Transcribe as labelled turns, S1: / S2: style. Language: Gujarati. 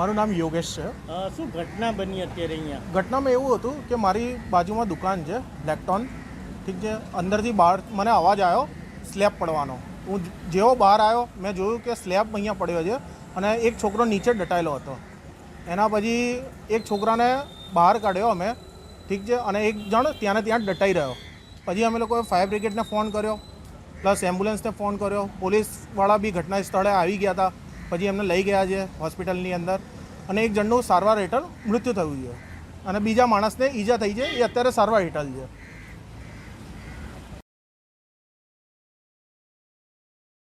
S1: મારું નામ યોગેશ છે.
S2: શું ઘટના બની અત્યારે અહીંયા?
S1: ઘટનામાં એવું હતું કે મારી બાજુમાં દુકાન છે બ્લેકટોન, ઠીક છે. અંદરથી બહાર મને અવાજ આવ્યો સ્લેબ પડવાનો. હું જેવો બહાર આવ્યો મેં જોયું કે સ્લેબ અહીંયા પડ્યો છે અને એક છોકરો નીચે દટાયેલો હતો. એના પછી એક છોકરાને બહાર કાઢ્યો અમે, ઠીક છે, અને એક જણ ત્યાંને ત્યાં દટાઈ રહ્યો. પછી અમે લોકોએ ફાયર બ્રિગેડને ફોન કર્યો, પ્લસ એમ્બ્યુલન્સને ફોન કર્યો. પોલીસવાળા બી ઘટના સ્થળે આવી ગયા હતા. પછી એમને લઈ ગયા છે હોસ્પિટલની અંદર અને એક જણનું સારવાર હેઠળ મૃત્યુ થયું છે અને બીજા માણસને ઈજા થઈ છે, એ અત્યારે સારવાર હેઠળ છે.